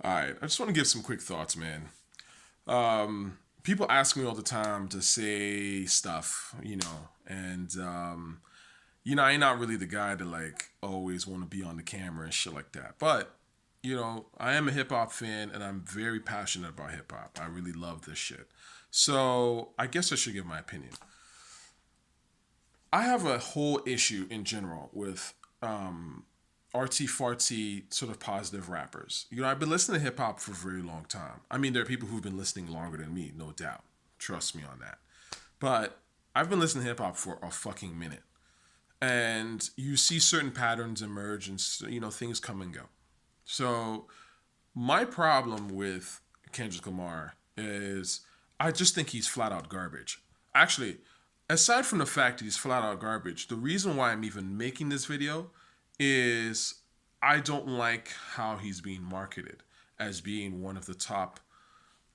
All right, I just want to give some quick thoughts, man. People ask me all the time to say stuff, and I ain't not really the guy to like always want to be on the camera and shit like that. But I am a hip hop fan, and I'm very passionate about hip hop. I really love this shit. So I guess I should give my opinion. I have a whole issue in general with artsy fartsy sort of positive rappers. I've been listening to hip hop for a very long time. I mean, there are people who've been listening longer than me, no doubt. Trust me on that. But I've been listening to hip hop for a fucking minute. And you see certain patterns emerge and, things come and go. So my problem with Kendrick Lamar is I just think he's flat out garbage. Actually, aside from the fact that he's flat out garbage, the reason why I'm even making this video is I don't like how he's being marketed as being one of the top,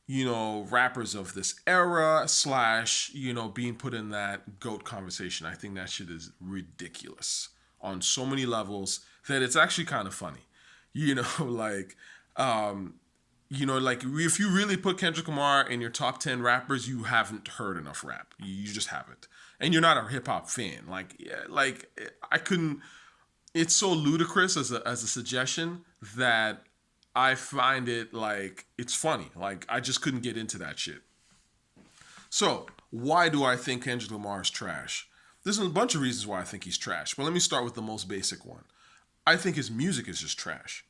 rappers of this era slash, being put in that GOAT conversation. I think that shit is ridiculous on so many levels that it's actually kind of funny. Like, like if you really put Kendrick Lamar in your top 10 rappers, you haven't heard enough rap. You just haven't. And you're not a hip hop fan. Like, yeah, like I couldn't, it's so ludicrous as a suggestion that I find it like it's funny. Like I just couldn't get into that shit. So why do I think Kendrick Lamar is trash? There's a bunch of reasons why I think he's trash, but let me start with the most basic one. I think his music is just trash.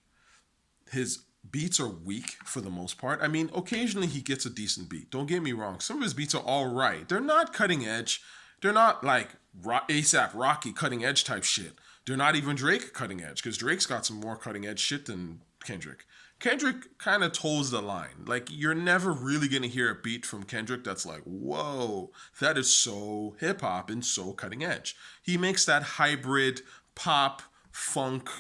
His beats are weak for the most part. I mean, occasionally he gets a decent beat. Don't get me wrong. Some of his beats are all right. They're not cutting edge. They're not like ASAP Rocky cutting edge type shit. They're not even Drake cutting edge because Drake's got some more cutting edge shit than Kendrick. Kendrick kind of toes the line. Like, you're never really going to hear a beat from Kendrick that's like, whoa, that is so hip hop and so cutting edge. He makes that hybrid pop, funk,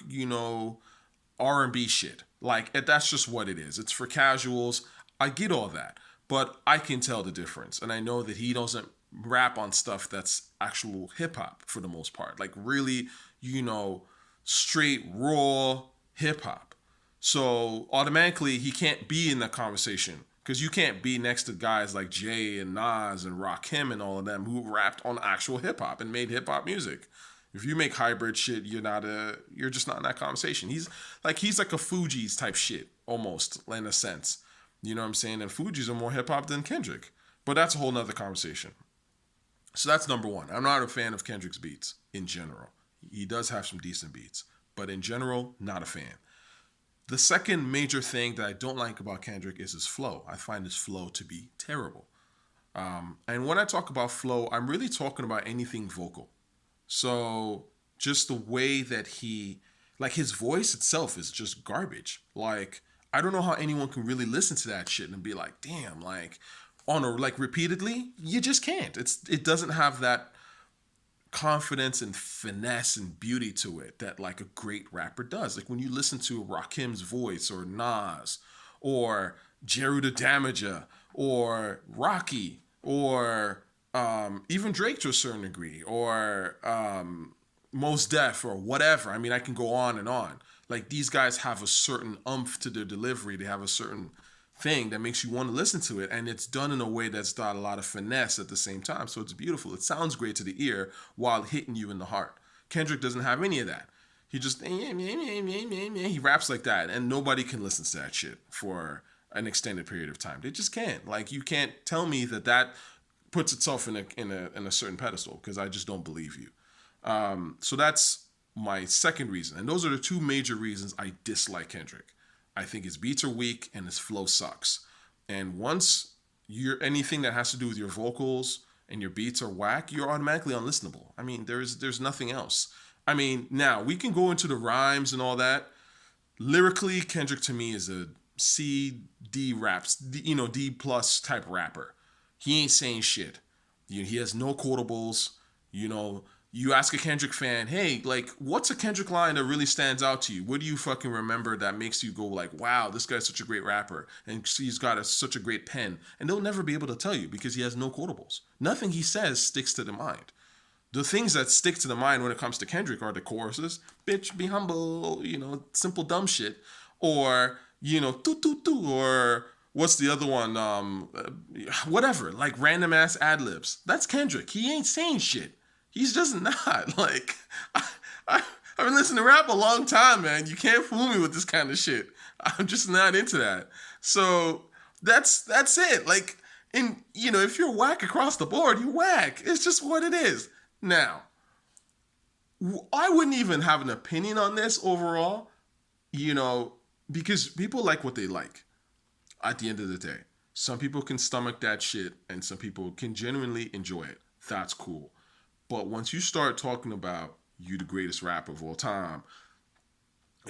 R&B shit. Like, that's just what it is. It's for casuals. I get all that. But I can tell the difference. And I know that he doesn't rap on stuff that's actual hip hop for the most part. Like, really, straight, raw hip hop. So automatically he can't be in that conversation because you can't be next to guys like Jay and Nas and Rakim and all of them who rapped on actual hip hop and made hip hop music. If you make hybrid shit, you're just not in that conversation. He's like a Fugees type shit almost in a sense. You know what I'm saying? And Fugees are more hip hop than Kendrick, but that's a whole nother conversation. So that's number one. I'm not a fan of Kendrick's beats in general. He does have some decent beats, but in general, not a fan. The second major thing that I don't like about Kendrick is his flow. I find his flow to be terrible. And when I talk about flow, I'm really talking about anything vocal. So just the way that like his voice itself is just garbage. Like, I don't know how anyone can really listen to that shit and be like, damn, like repeatedly, you just can't. It doesn't have that confidence and finesse and beauty to it that like a great rapper does. Like when you listen to Rakim's voice or Nas or Jeru the Damager or Rocky or even Drake to a certain degree or Mos Def or whatever. I mean, I can go on and on. Like these guys have a certain umph to their delivery. They have a certain thing that makes you want to listen to it, and it's done in a way that's got a lot of finesse at the same time, so it's beautiful. It sounds great to the ear while hitting you in the heart. Kendrick doesn't have any of that. He just he raps like that, and nobody can listen to that shit for an extended period of time. They just can't. Like, you can't tell me that puts itself in a certain pedestal, because I just don't believe you. So that's my second reason, and those are the two major reasons I dislike Kendrick. I think his beats are weak and his flow sucks. And once you're anything that has to do with your vocals and your beats are whack, you're automatically unlistenable. I mean, there's nothing else. I mean, now we can go into the rhymes and all that. Lyrically, Kendrick to me is a C, D raps, D plus type rapper. He ain't saying shit. He has no quotables. You ask a Kendrick fan, hey, like, what's a Kendrick line that really stands out to you? What do you fucking remember that makes you go like, wow, this guy's such a great rapper and he's got such a great pen? And they'll never be able to tell you because he has no quotables. Nothing he says sticks to the mind. The things that stick to the mind when it comes to Kendrick are the choruses, bitch, be humble, simple dumb shit, or toot toot toot, or what's the other one? Whatever, like random ass ad libs. That's Kendrick. He ain't saying shit. He's just not. Like, I, I, I've been listening to rap a long time, man. You can't fool me with this kind of shit. I'm just not into that. So that's it. Like, if you're whack across the board, you whack. It's just what it is. Now, I wouldn't even have an opinion on this overall, you know, because people like what they like at the end of the day. Some people can stomach that shit and some people can genuinely enjoy it. That's cool. But once you start talking about you the greatest rapper of all time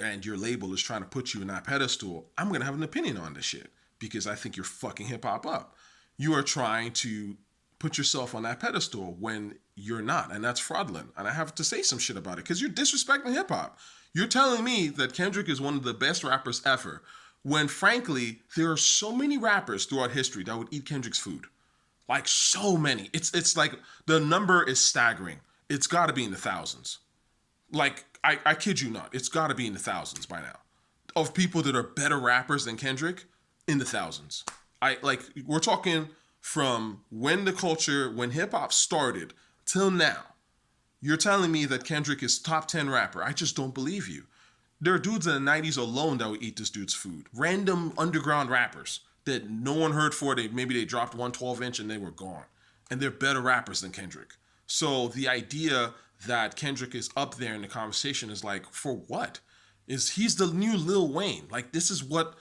and your label is trying to put you in that pedestal, I'm going to have an opinion on this shit because I think you're fucking hip hop up. You are trying to put yourself on that pedestal when you're not, and that's fraudulent. And I have to say some shit about it because you're disrespecting hip hop. You're telling me that Kendrick is one of the best rappers ever, when frankly there are so many rappers throughout history that would eat Kendrick's food, like so many. It's like the number is staggering. It's got to be in the thousands. Like I kid you not, it's got to be in the thousands by now of people that are better rappers than Kendrick, in the thousands. We're talking from when hip hop started till now. You're telling me that Kendrick is top 10 rapper. I just don't believe you. There are dudes in the 90s alone that would eat this dude's food. Random underground rappers that no one heard for. Maybe they dropped 112-inch and they were gone. And they're better rappers than Kendrick. So the idea that Kendrick is up there in the conversation is like, for what? He's the new Lil Wayne. Like, this is what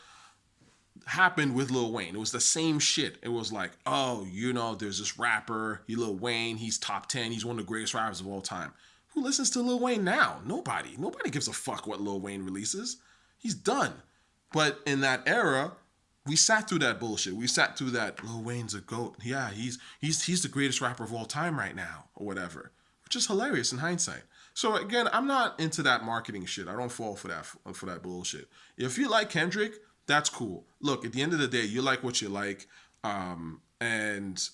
happened with Lil Wayne. It was the same shit. It was like, oh, there's this rapper, Lil Wayne, he's top 10, he's one of the greatest rappers of all time. Who listens to Lil Wayne now? Nobody. Nobody gives a fuck what Lil Wayne releases. He's done. But in that era, we sat through that bullshit. We sat through that Lil Wayne's a GOAT. Yeah, he's the greatest rapper of all time right now, or whatever. Which is hilarious in hindsight. So again, I'm not into that marketing shit. I don't fall for that bullshit. If you like Kendrick, that's cool. Look, at the end of the day, you like what you like, and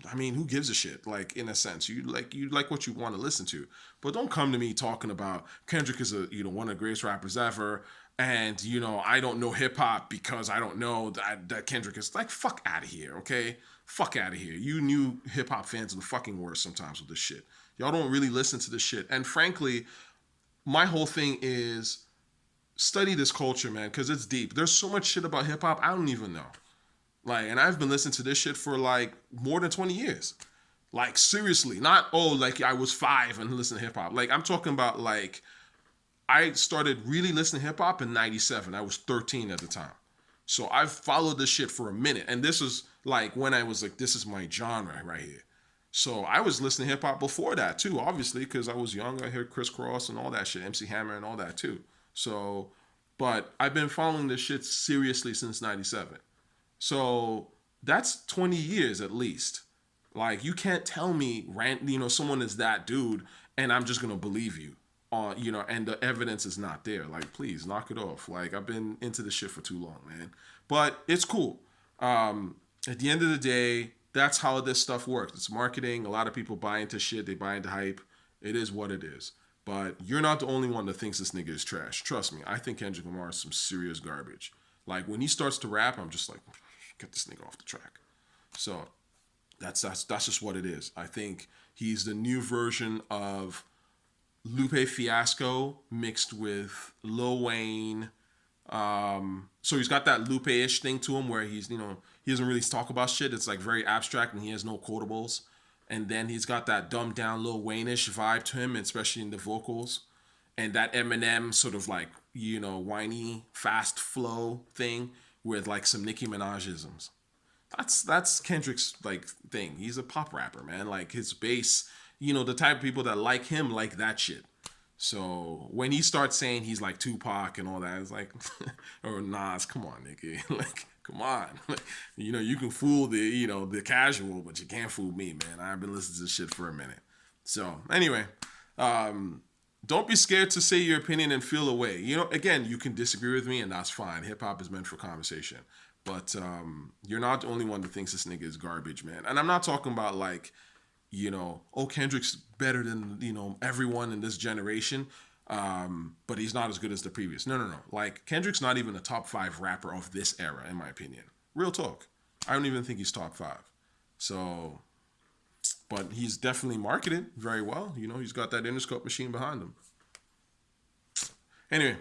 I mean, who gives a shit? Like, in a sense, you like what you want to listen to, but don't come to me talking about Kendrick is one of the greatest rappers ever, and I don't know hip hop because I don't know that Kendrick is, like, fuck out of here, okay? Fuck out of here. You new hip hop fans are the fucking worst sometimes with this shit. Y'all don't really listen to this shit, and frankly, my whole thing is, study this culture, man, because it's deep. There's so much shit about hip hop I don't even know. Like, and I've been listening to this shit for like more than 20 years. Like, seriously, not like I was 5 and listening to hip hop. Like, I'm talking about, like, I started really listening to hip hop in '97. I was 13 at the time. So I've followed this shit for a minute, and this is like when I was like, this is my genre right here. So I was listening to hip hop before that too, obviously, because I was young. I heard Criss Cross and all that shit, MC Hammer and all that too. So, but I've been following this shit seriously since '97. So that's 20 years at least. Like, you can't tell me, someone is that dude, and I'm just gonna believe you. And the evidence is not there. Like, please knock it off. Like, I've been into this shit for too long, man. But it's cool. At the end of the day, that's how this stuff works. It's marketing. A lot of people buy into shit. They buy into hype. It is what it is. But you're not the only one that thinks this nigga is trash. Trust me, I think Kendrick Lamar is some serious garbage. Like, when he starts to rap, I'm just like, get this nigga off the track. So that's just what it is. I think he's the new version of Lupe Fiasco mixed with Lil Wayne. So he's got that Lupe-ish thing to him where he's, he doesn't really talk about shit. It's like very abstract and he has no quotables. And then he's got that dumbed down Lil Wayne-ish vibe to him, especially in the vocals. And that Eminem sort of like, whiny, fast flow thing with like some Nicki Minaj-isms. That's Kendrick's like thing. He's a pop rapper, man. Like, his bass, the type of people that like him like that shit. So when he starts saying he's like Tupac and all that, it's like, or Nas, come on, nigga. Like, come on. You can fool the casual, but you can't fool me, man. I've been listening to this shit for a minute. So anyway, don't be scared to say your opinion and feel away. Again, you can disagree with me and that's fine. Hip hop is meant for conversation. But you're not the only one that thinks this nigga is garbage, man. And I'm not talking about like, Kendrick's better than, everyone in this generation. But he's not as good as the previous. No, no, no. Like, Kendrick's not even a top 5 rapper of this era, in my opinion. Real talk. I don't even think he's top 5. So, but he's definitely marketed very well. You know, he's got that Interscope machine behind him. Anyway,